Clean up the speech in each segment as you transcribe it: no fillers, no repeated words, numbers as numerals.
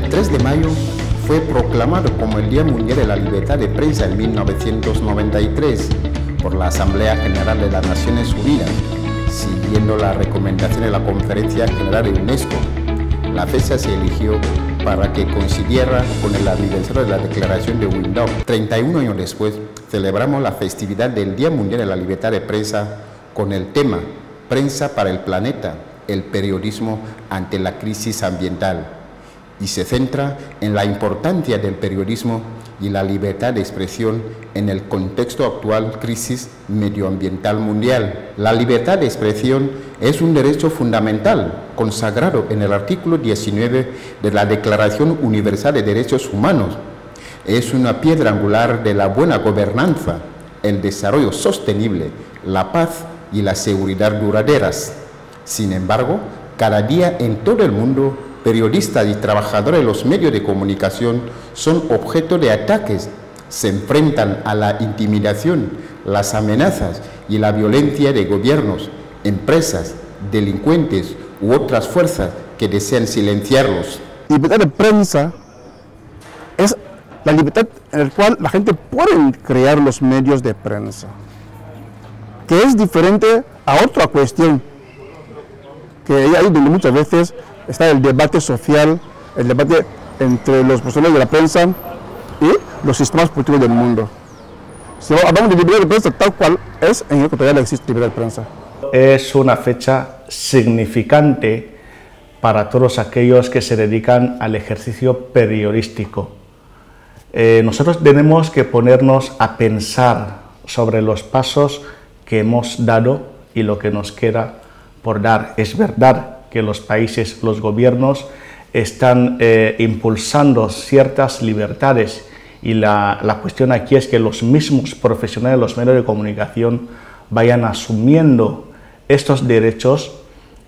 El 3 de mayo fue proclamado como el Día Mundial de la Libertad de Prensa en 1993 por la Asamblea General de las Naciones Unidas, siguiendo la recomendación de la Conferencia General de UNESCO. La fecha se eligió para que coincidiera con el aniversario de la Declaración de Windhoek. 31 años después, celebramos la festividad del Día Mundial de la Libertad de Prensa con el tema Prensa para el Planeta, el periodismo ante la crisis ambiental, y se centra en la importancia del periodismo y la libertad de expresión en el contexto actual crisis medioambiental mundial. La libertad de expresión es un derecho fundamental consagrado en el artículo 19 de la Declaración Universal de Derechos Humanos. Es una piedra angular de la buena gobernanza, el desarrollo sostenible, la paz y la seguridad duraderas. Sin embargo, cada día en todo el mundo, periodistas y trabajadores de los medios de comunicación son objeto de ataques, se enfrentan a la intimidación, las amenazas y la violencia de gobiernos, empresas, delincuentes u otras fuerzas que desean silenciarlos. La libertad de prensa es la libertad en la cual la gente puede crear los medios de prensa, que es diferente a otra cuestión, que ahí donde muchas veces está el debate social, el debate entre los profesionales de la prensa y los sistemas políticos del mundo. Si hablamos de libertad de prensa tal cual es, en Ecuador existe libertad de prensa. Es una fecha significante para todos aquellos que se dedican al ejercicio periodístico. Nosotros tenemos que ponernos a pensar sobre los pasos que hemos dado y lo que nos queda por dar. Es verdad que los países, los gobiernos están impulsando ciertas libertades y la cuestión aquí es que los mismos profesionales de los medios de comunicación vayan asumiendo estos derechos,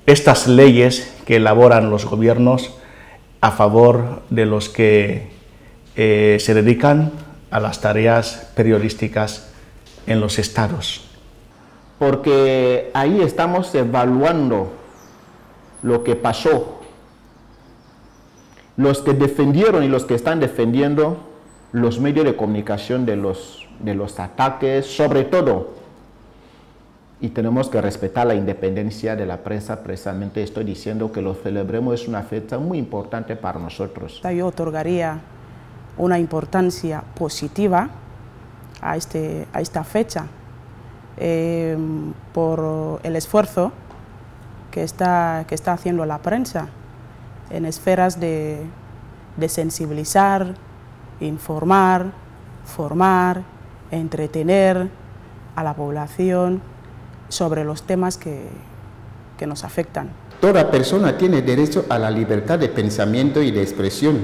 estas leyes que elaboran los gobiernos a favor de los que se dedican a las tareas periodísticas en los estados. Porque ahí estamos evaluando lo que pasó. Los que defendieron y los que están defendiendo los medios de comunicación de los ataques, sobre todo. Y tenemos que respetar la independencia de la prensa. Precisamente estoy diciendo que lo celebremos, es una fecha muy importante para nosotros. Yo otorgaría una importancia positiva a esta fecha por el esfuerzo que está haciendo la prensa en esferas de sensibilizar, informar, formar, entretener a la población sobre los temas que nos afectan. Toda persona tiene derecho a la libertad de pensamiento y de expresión.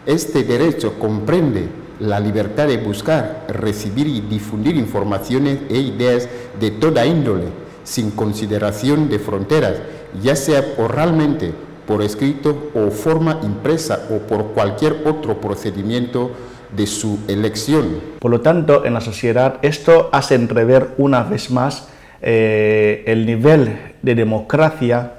Este derecho comprende la libertad de buscar, recibir y difundir informaciones e ideas de toda índole, sin consideración de fronteras, ya sea oralmente, por escrito o forma impresa o por cualquier otro procedimiento de su elección. Por lo tanto, en la sociedad esto hace entrever una vez más el nivel de democracia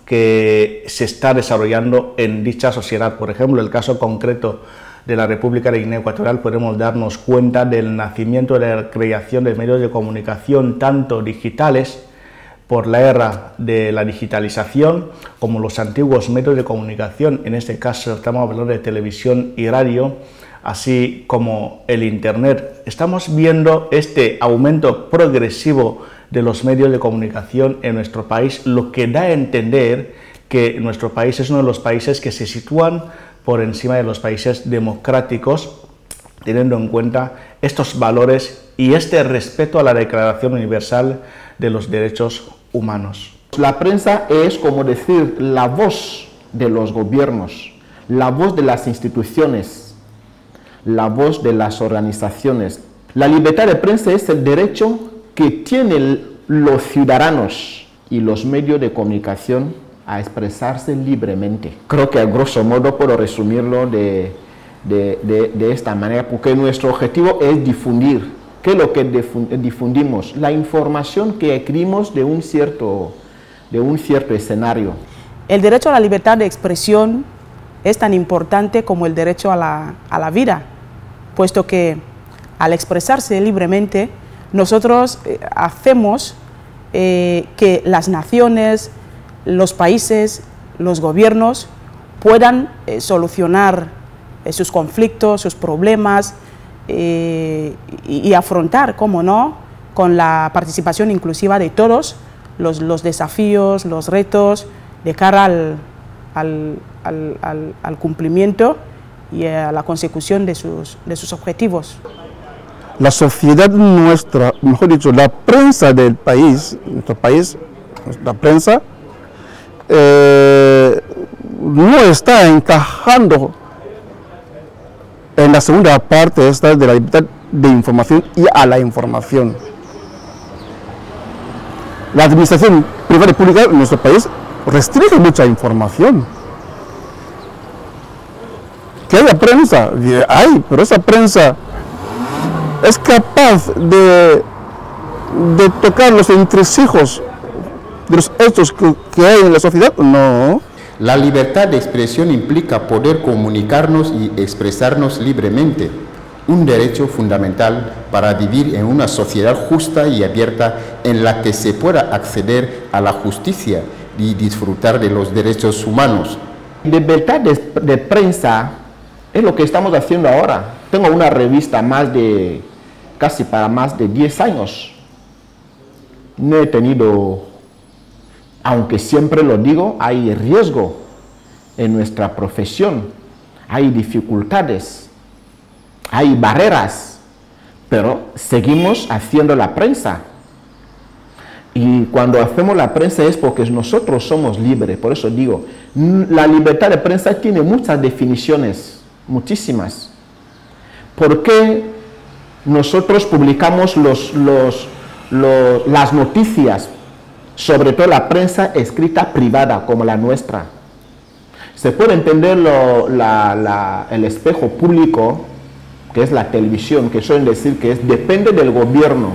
que se está desarrollando en dicha sociedad. Por ejemplo, el caso concreto de la República de Guinea Ecuatorial, podemos darnos cuenta del nacimiento de la creación de medios de comunicación tanto digitales por la era de la digitalización como los antiguos medios de comunicación, en este caso estamos hablando de televisión y radio, así como el internet. Estamos viendo este aumento progresivo de los medios de comunicación en nuestro país, lo que da a entender que nuestro país es uno de los países que se sitúan por encima de los países democráticos, teniendo en cuenta estos valores y este respeto a la Declaración Universal de los Derechos Humanos. La prensa es, como decir, la voz de los gobiernos, la voz de las instituciones, la voz de las organizaciones. La libertad de prensa es el derecho que tienen los ciudadanos y los medios de comunicación a expresarse libremente. Creo que a grosso modo puedo resumirlo de esta manera, porque nuestro objetivo es difundir. ¿Qué es lo que difundimos? La información que adquirimos de un cierto escenario. El derecho a la libertad de expresión es tan importante como el derecho a la vida, puesto que al expresarse libremente, nosotros hacemos que las naciones, los países, los gobiernos puedan solucionar sus conflictos, sus problemas y afrontar, cómo no, con la participación inclusiva de todos los desafíos, los retos de cara al cumplimiento y a la consecución de sus objetivos. La sociedad nuestra, mejor dicho, la prensa del país, nuestro país, la prensa, no está encajando en la segunda parte esta de la libertad de información y a la información. La administración privada y pública en nuestro país restringe mucha información. Que haya prensa, hay, pero esa prensa es capaz de tocar los entresijos de los hechos que hay en la sociedad. No. La libertad de expresión implica poder comunicarnos y expresarnos libremente, un derecho fundamental para vivir en una sociedad justa y abierta en la que se pueda acceder a la justicia y disfrutar de los derechos humanos. Libertad de prensa es lo que estamos haciendo ahora. Tengo una revista casi para más de 10 años. No he tenido, aunque siempre lo digo, hay riesgo en nuestra profesión, hay dificultades, hay barreras, pero seguimos haciendo la prensa. Y cuando hacemos la prensa es porque nosotros somos libres. Por eso digo, la libertad de prensa tiene muchas definiciones, muchísimas. ¿Por qué nosotros publicamos las noticias, sobre todo la prensa escrita privada como la nuestra? Se puede entender el espejo público, que es la televisión, que suelen decir que depende del gobierno,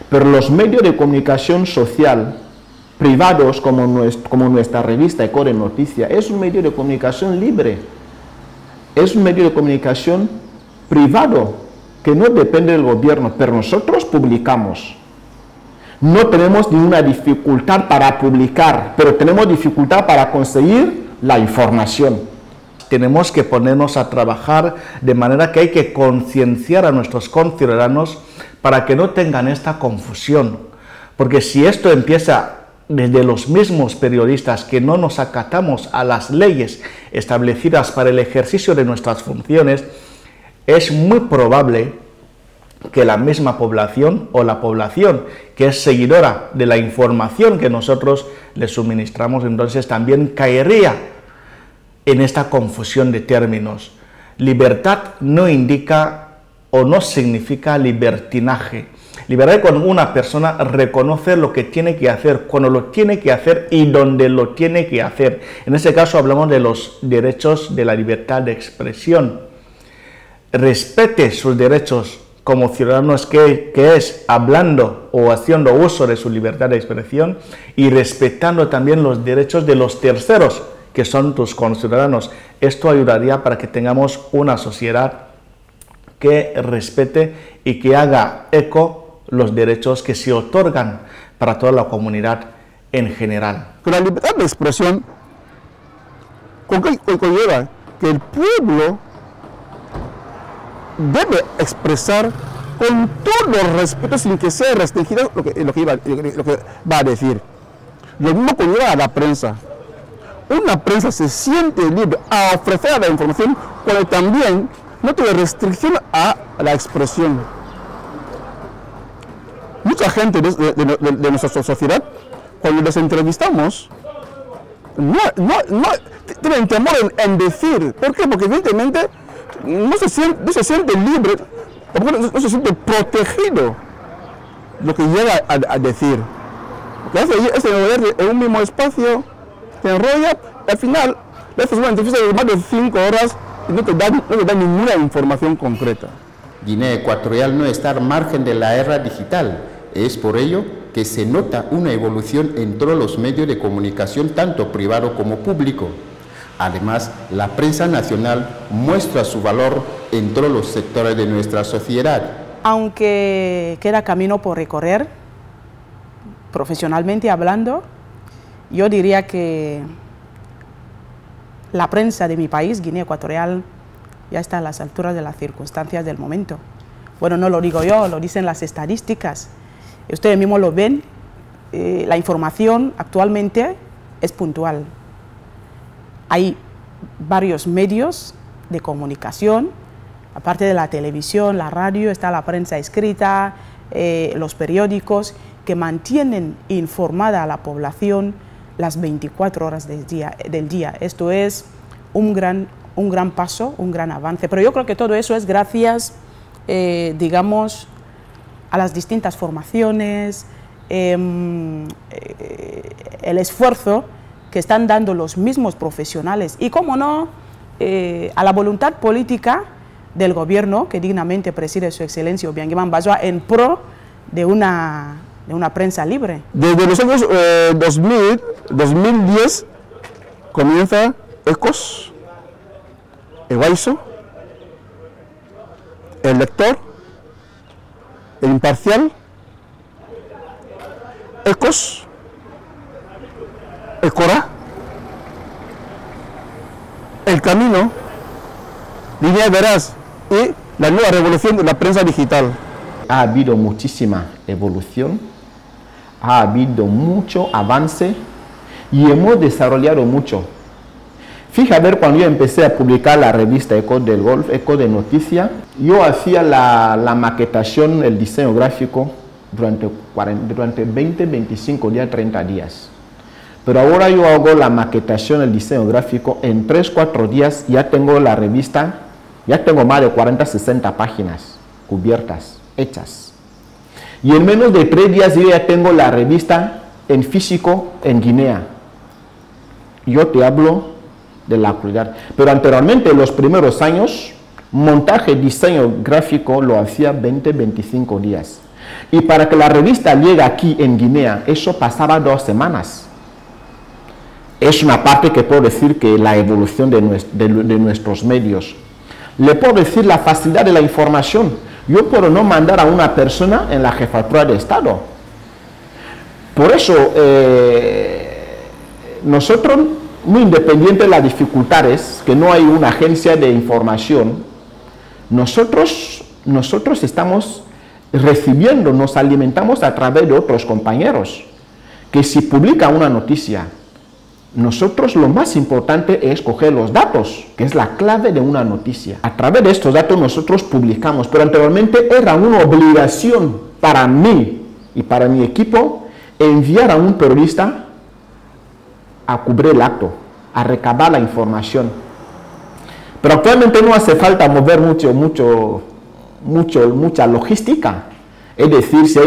pero los medios de comunicación social privados como nuestra revista Eco de Noticias es un medio de comunicación libre, es un medio de comunicación privado que no depende del gobierno, pero nosotros publicamos. No tenemos ninguna dificultad para publicar, pero tenemos dificultad para conseguir la información. Tenemos que ponernos a trabajar de manera que hay que concienciar a nuestros conciudadanos para que no tengan esta confusión. Porque si esto empieza desde los mismos periodistas que no nos acatamos a las leyes establecidas para el ejercicio de nuestras funciones, es muy probable que la misma población o la población que es seguidora de la información que nosotros les suministramos, entonces también caería en esta confusión de términos. Libertad no indica o no significa libertinaje. Libertad cuando una persona reconoce lo que tiene que hacer, cuando lo tiene que hacer y donde lo tiene que hacer. En este caso hablamos de los derechos de la libertad de expresión. Respete sus derechos como ciudadanos que es hablando o haciendo uso de su libertad de expresión y respetando también los derechos de los terceros, que son tus conciudadanos. Esto ayudaría para que tengamos una sociedad que respete y que haga eco los derechos que se otorgan para toda la comunidad en general. Con la libertad de expresión conlleva que el pueblo debe expresar con todo respeto sin que sea restringido lo que va a decir. Lo mismo conlleva a la prensa. Una prensa se siente libre a ofrecer la información cuando también no tiene restricción a la expresión. Mucha gente de nuestra sociedad, cuando les entrevistamos, no tienen temor en decir. ¿Por qué? Porque evidentemente no se siente libre, no se siente protegido lo que llega a decir. Porque hace en un mismo espacio, te enrolla, al final le haces una entrevista de más de 5 horas y no te da ninguna información concreta. Guinea Ecuatorial no está al margen de la era digital. Es por ello que se nota una evolución en todos los medios de comunicación, tanto privado como público. Además, la prensa nacional muestra su valor en todos los sectores de nuestra sociedad. Aunque queda camino por recorrer, profesionalmente hablando, yo diría que la prensa de mi país, Guinea Ecuatorial, ya está a las alturas de las circunstancias del momento. Bueno, no lo digo yo, lo dicen las estadísticas. Ustedes mismos lo ven, la información actualmente es puntual. Hay varios medios de comunicación, aparte de la televisión, la radio, está la prensa escrita, los periódicos, que mantienen informada a la población las 24 horas del día. Esto es un gran paso, un gran avance. Pero yo creo que todo eso es gracias, digamos, a las distintas formaciones, el esfuerzo que están dando los mismos profesionales y, cómo no, a la voluntad política del gobierno que dignamente preside su excelencia Obiang-Guimán Banzoa en pro de una prensa libre. Desde los años 2010 comienza Ecos, El Guaiso, El Lector, El Imparcial, Ecos, El Corá, El Camino, Línea Veraz y la nueva revolución de la prensa digital. Ha habido muchísima evolución, ha habido mucho avance y hemos desarrollado mucho. Fíjate, ver, cuando yo empecé a publicar la revista Eco del Golf, Eco de Noticia, yo hacía la maquetación, el diseño gráfico durante 20, 25 días, 30 días. Pero ahora yo hago la maquetación, el diseño gráfico, en 3, 4 días ya tengo la revista, ya tengo más de 40, 60 páginas cubiertas, hechas. Y en menos de 3 días yo ya tengo la revista en físico en Guinea. Yo te hablo de la actualidad. Pero anteriormente, en los primeros años, montaje, diseño gráfico lo hacía 20, 25 días. Y para que la revista llegue aquí en Guinea, eso pasaba 2 semanas. Es una parte que puedo decir que la evolución de nuestros medios. Le puedo decir la facilidad de la información. Yo puedo no mandar a una persona en la jefatura de Estado. Por eso, nosotros, muy independiente de las dificultades, que no hay una agencia de información, nosotros estamos recibiendo, nos alimentamos a través de otros compañeros, que si publican una noticia, nosotros lo más importante es coger los datos, que es la clave de una noticia. A través de estos datos nosotros publicamos, pero anteriormente era una obligación para mí y para mi equipo enviar a un periodista a cubrir el acto, a recabar la información. Pero actualmente no hace falta mover mucha logística. Es decir, si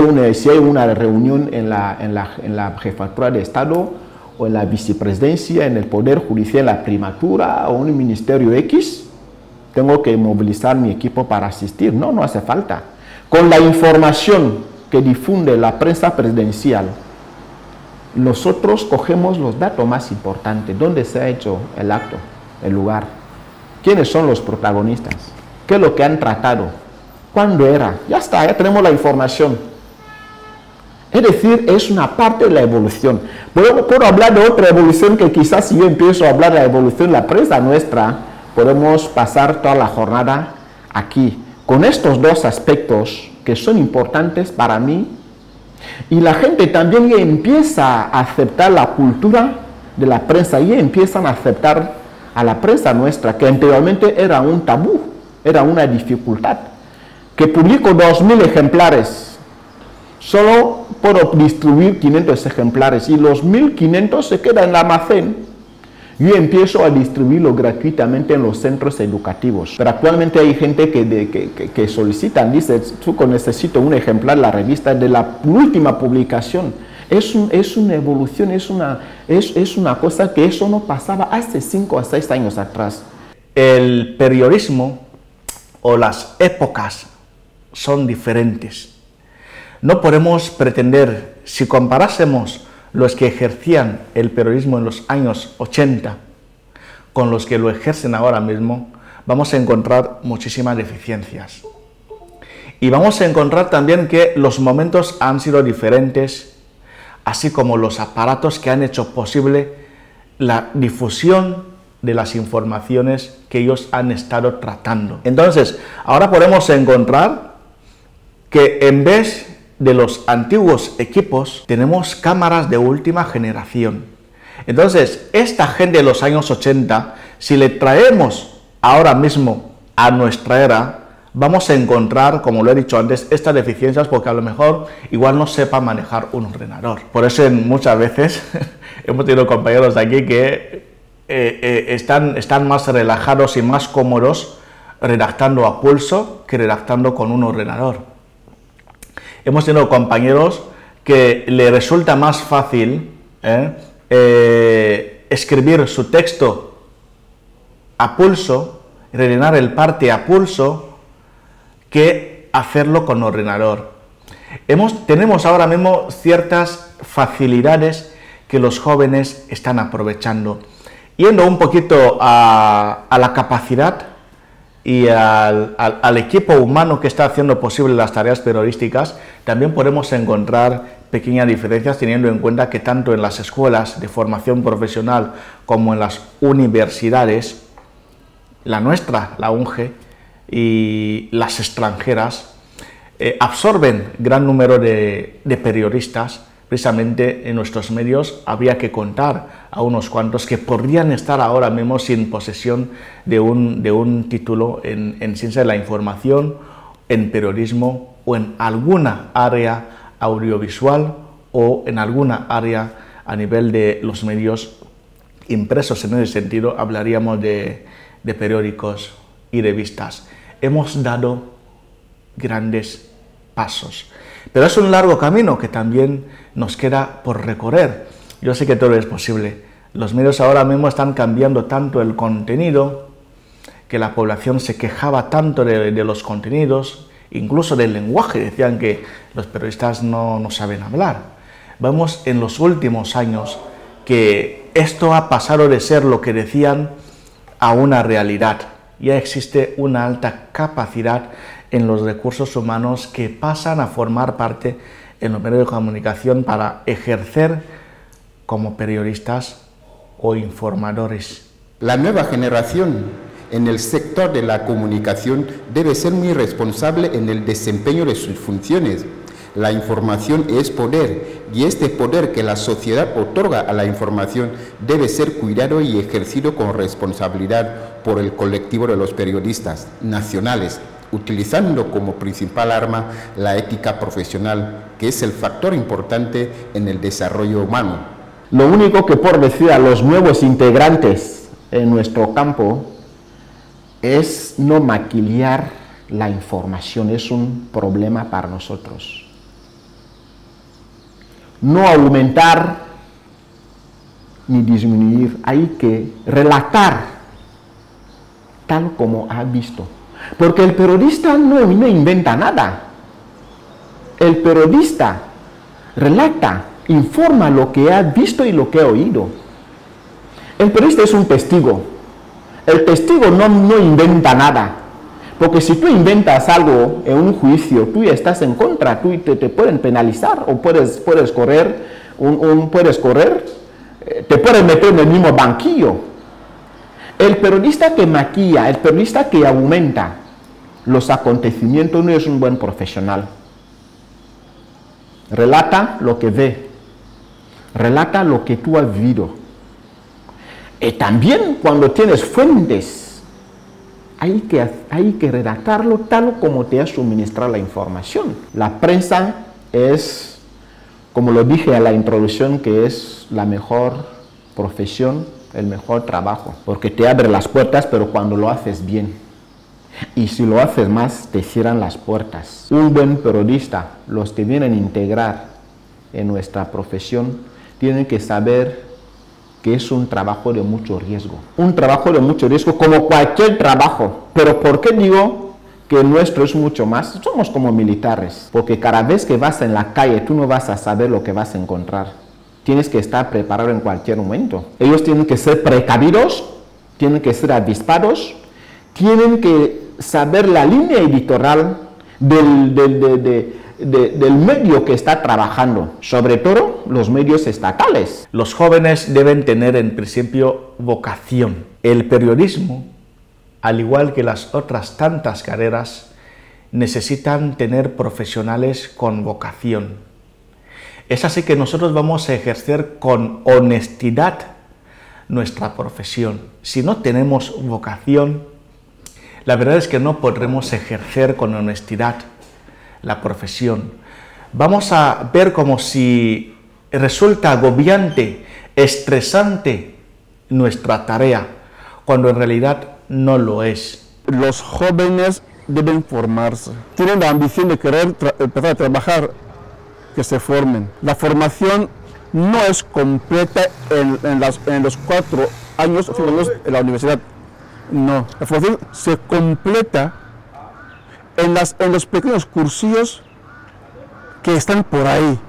hay una reunión en la jefatura de Estado, o en la vicepresidencia, en el Poder Judicial, en la primatura, o en un ministerio X, tengo que movilizar mi equipo para asistir. No, no hace falta. Con la información que difunde la prensa presidencial, nosotros cogemos los datos más importantes. ¿Dónde se ha hecho el acto? El lugar. ¿Quiénes son los protagonistas? ¿Qué es lo que han tratado? ¿Cuándo era? Ya está, ya tenemos la información. Es decir, es una parte de la evolución. Puedo hablar de otra evolución que quizás si yo empiezo a hablar de la evolución de la prensa nuestra, podemos pasar toda la jornada aquí, con estos 2 aspectos que son importantes para mí. Y la gente también ya empieza a aceptar la cultura de la prensa, y empiezan a aceptar a la prensa nuestra, que anteriormente era un tabú, era una dificultad. Que publico 2000 ejemplares, solo puedo distribuir 500 ejemplares y los 1500 se quedan en el almacén. Yo empiezo a distribuirlo gratuitamente en los centros educativos. Pero actualmente hay gente que solicitan, dice, necesito un ejemplar de la revista de la última publicación. Es una evolución, es una cosa que eso no pasaba hace 5 a 6 años atrás. El periodismo o las épocas son diferentes. No podemos pretender, si comparásemos los que ejercían el periodismo en los años 80 con los que lo ejercen ahora mismo, vamos a encontrar muchísimas deficiencias. Y vamos a encontrar también que los momentos han sido diferentes, así como los aparatos que han hecho posible la difusión de las informaciones que ellos han estado tratando. Entonces, ahora podemos encontrar que en vez de los antiguos equipos, tenemos cámaras de última generación. Entonces, esta gente de los años 80, si le traemos ahora mismo a nuestra era, vamos a encontrar, como lo he dicho antes, estas deficiencias porque a lo mejor igual no sepa manejar un ordenador. Por eso muchas veces hemos tenido compañeros de aquí que están más relajados y más cómodos redactando a pulso que redactando con un ordenador. Hemos tenido compañeros que le resulta más fácil escribir su texto a pulso, rellenar el parte a pulso, que hacerlo con ordenador. Tenemos ahora mismo ciertas facilidades que los jóvenes están aprovechando. Yendo un poquito a la capacidad y al equipo humano que está haciendo posible las tareas periodísticas, también podemos encontrar pequeñas diferencias teniendo en cuenta que tanto en las escuelas de formación profesional como en las universidades, la nuestra, la UNGE, y las extranjeras, absorben gran número de periodistas. Precisamente en nuestros medios habría que contar a unos cuantos que podrían estar ahora mismo sin posesión de un título en ciencia de la información, en periodismo o en alguna área audiovisual o en alguna área a nivel de los medios impresos. En ese sentido hablaríamos de periódicos y revistas. Hemos dado grandes pasos, pero es un largo camino que también nos queda por recorrer. Yo sé que todo es posible. Los medios ahora mismo están cambiando tanto el contenido, que la población se quejaba tanto de los contenidos, incluso del lenguaje. Decían que los periodistas no saben hablar. Vemos en los últimos años que esto ha pasado de ser lo que decían a una realidad. Ya existe una alta capacidad en los recursos humanos que pasan a formar parte en los medios de comunicación para ejercer como periodistas o informadores. La nueva generación en el sector de la comunicación debe ser muy responsable en el desempeño de sus funciones. La información es poder, y este poder que la sociedad otorga a la información debe ser cuidado y ejercido con responsabilidad por el colectivo de los periodistas nacionales, utilizando como principal arma la ética profesional, que es el factor importante en el desarrollo humano. Lo único que por decir a los nuevos integrantes en nuestro campo es no maquillar la información, es un problema para nosotros. No aumentar ni disminuir, hay que relatar tal como ha visto. Porque el periodista no inventa nada. El periodista relata, informa lo que ha visto y lo que ha oído. El periodista es un testigo. El testigo no inventa nada. Porque si tú inventas algo en un juicio, tú ya estás en contra, tú te pueden penalizar o puedes correr, te pueden meter en el mismo banquillo. El periodista que maquilla, el periodista que aumenta los acontecimientos no es un buen profesional. Relata lo que ve, relata lo que tú has vivido. Y también cuando tienes fuentes, hay que redactarlo tal como te ha suministrado la información. La prensa es, como lo dije en la introducción, que es la mejor profesión, el mejor trabajo, porque te abre las puertas, pero cuando lo haces bien. Y si lo haces más, te cierran las puertas. Un buen periodista, los que vienen a integrar en nuestra profesión, tienen que saber que es un trabajo de mucho riesgo. Un trabajo de mucho riesgo como cualquier trabajo. Pero ¿por qué digo que el nuestro es mucho más? Somos como militares, porque cada vez que vas en la calle tú no vas a saber lo que vas a encontrar. Tienes que estar preparado en cualquier momento. Ellos tienen que ser precavidos tienen que ser avispados, tienen que saber la línea editorial del medio que está trabajando, sobre todo los medios estatales. Los jóvenes deben tener en principio vocación. El periodismo, al igual que las otras tantas carreras, necesitan tener profesionales con vocación. Es así que nosotros vamos a ejercer con honestidad nuestra profesión. Si no tenemos vocación, la verdad es que no podremos ejercer con honestidad la profesión. Vamos a ver como si resulta agobiante, estresante nuestra tarea, cuando en realidad no lo es. Los jóvenes deben formarse. Tienen la ambición de querer empezar a trabajar, que se formen. La formación no es completa en los 4 años o 5 años en la universidad. No, la formación se completa en los pequeños cursillos que están por ahí.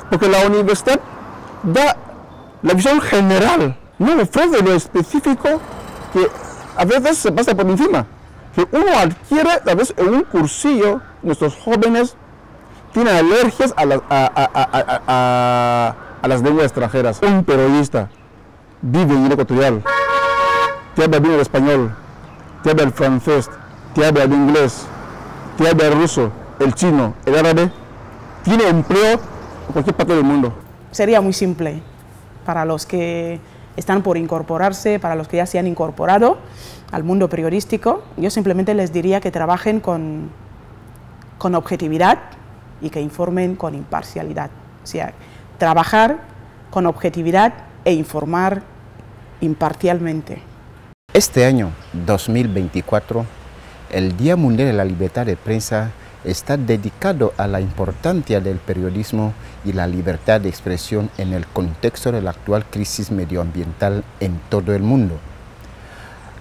Porque la universidad da la visión general, no ofrece lo específico que a veces se pasa por encima. Que uno adquiere a veces en un cursillo. Nuestros jóvenes tienen alergias a las lenguas extranjeras. Un periodista vive en Guinea Ecuatorial, te habla bien el español, te habla el francés, te habla el inglés, te habla el ruso, el chino, el árabe, tiene empleo en cualquier parte del mundo. Sería muy simple para los que están por incorporarse, para los que ya se han incorporado al mundo periodístico. Yo simplemente les diría que trabajen con objetividad y que informen con imparcialidad. O sea, trabajar con objetividad e informar imparcialmente. Este año 2024, el Día Mundial de la Libertad de Prensa está dedicado a la importancia del periodismo y la libertad de expresión en el contexto de la actual crisis medioambiental en todo el mundo.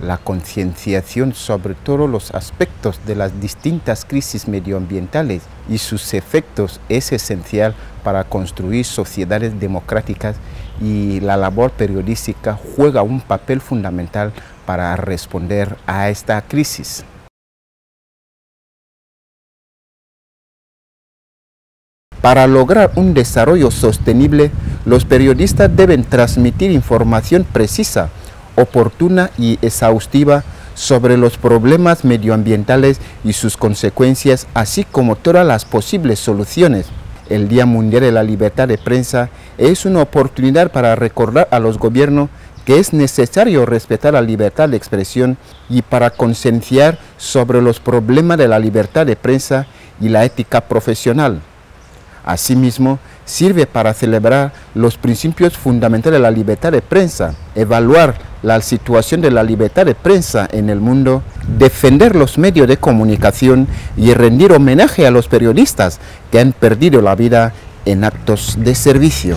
La concienciación sobre todos los aspectos de las distintas crisis medioambientales y sus efectos es esencial para construir sociedades democráticas, y la labor periodística juega un papel fundamental para responder a esta crisis. Para lograr un desarrollo sostenible, los periodistas deben transmitir información precisa, oportuna y exhaustiva sobre los problemas medioambientales y sus consecuencias, así como todas las posibles soluciones. El Día Mundial de la Libertad de Prensa es una oportunidad para recordar a los gobiernos que es necesario respetar la libertad de expresión y para concienciar sobre los problemas de la libertad de prensa y la ética profesional. Asimismo, sirve para celebrar los principios fundamentales de la libertad de prensa, evaluar la situación de la libertad de prensa en el mundo, defender los medios de comunicación y rendir homenaje a los periodistas que han perdido la vida en actos de servicio.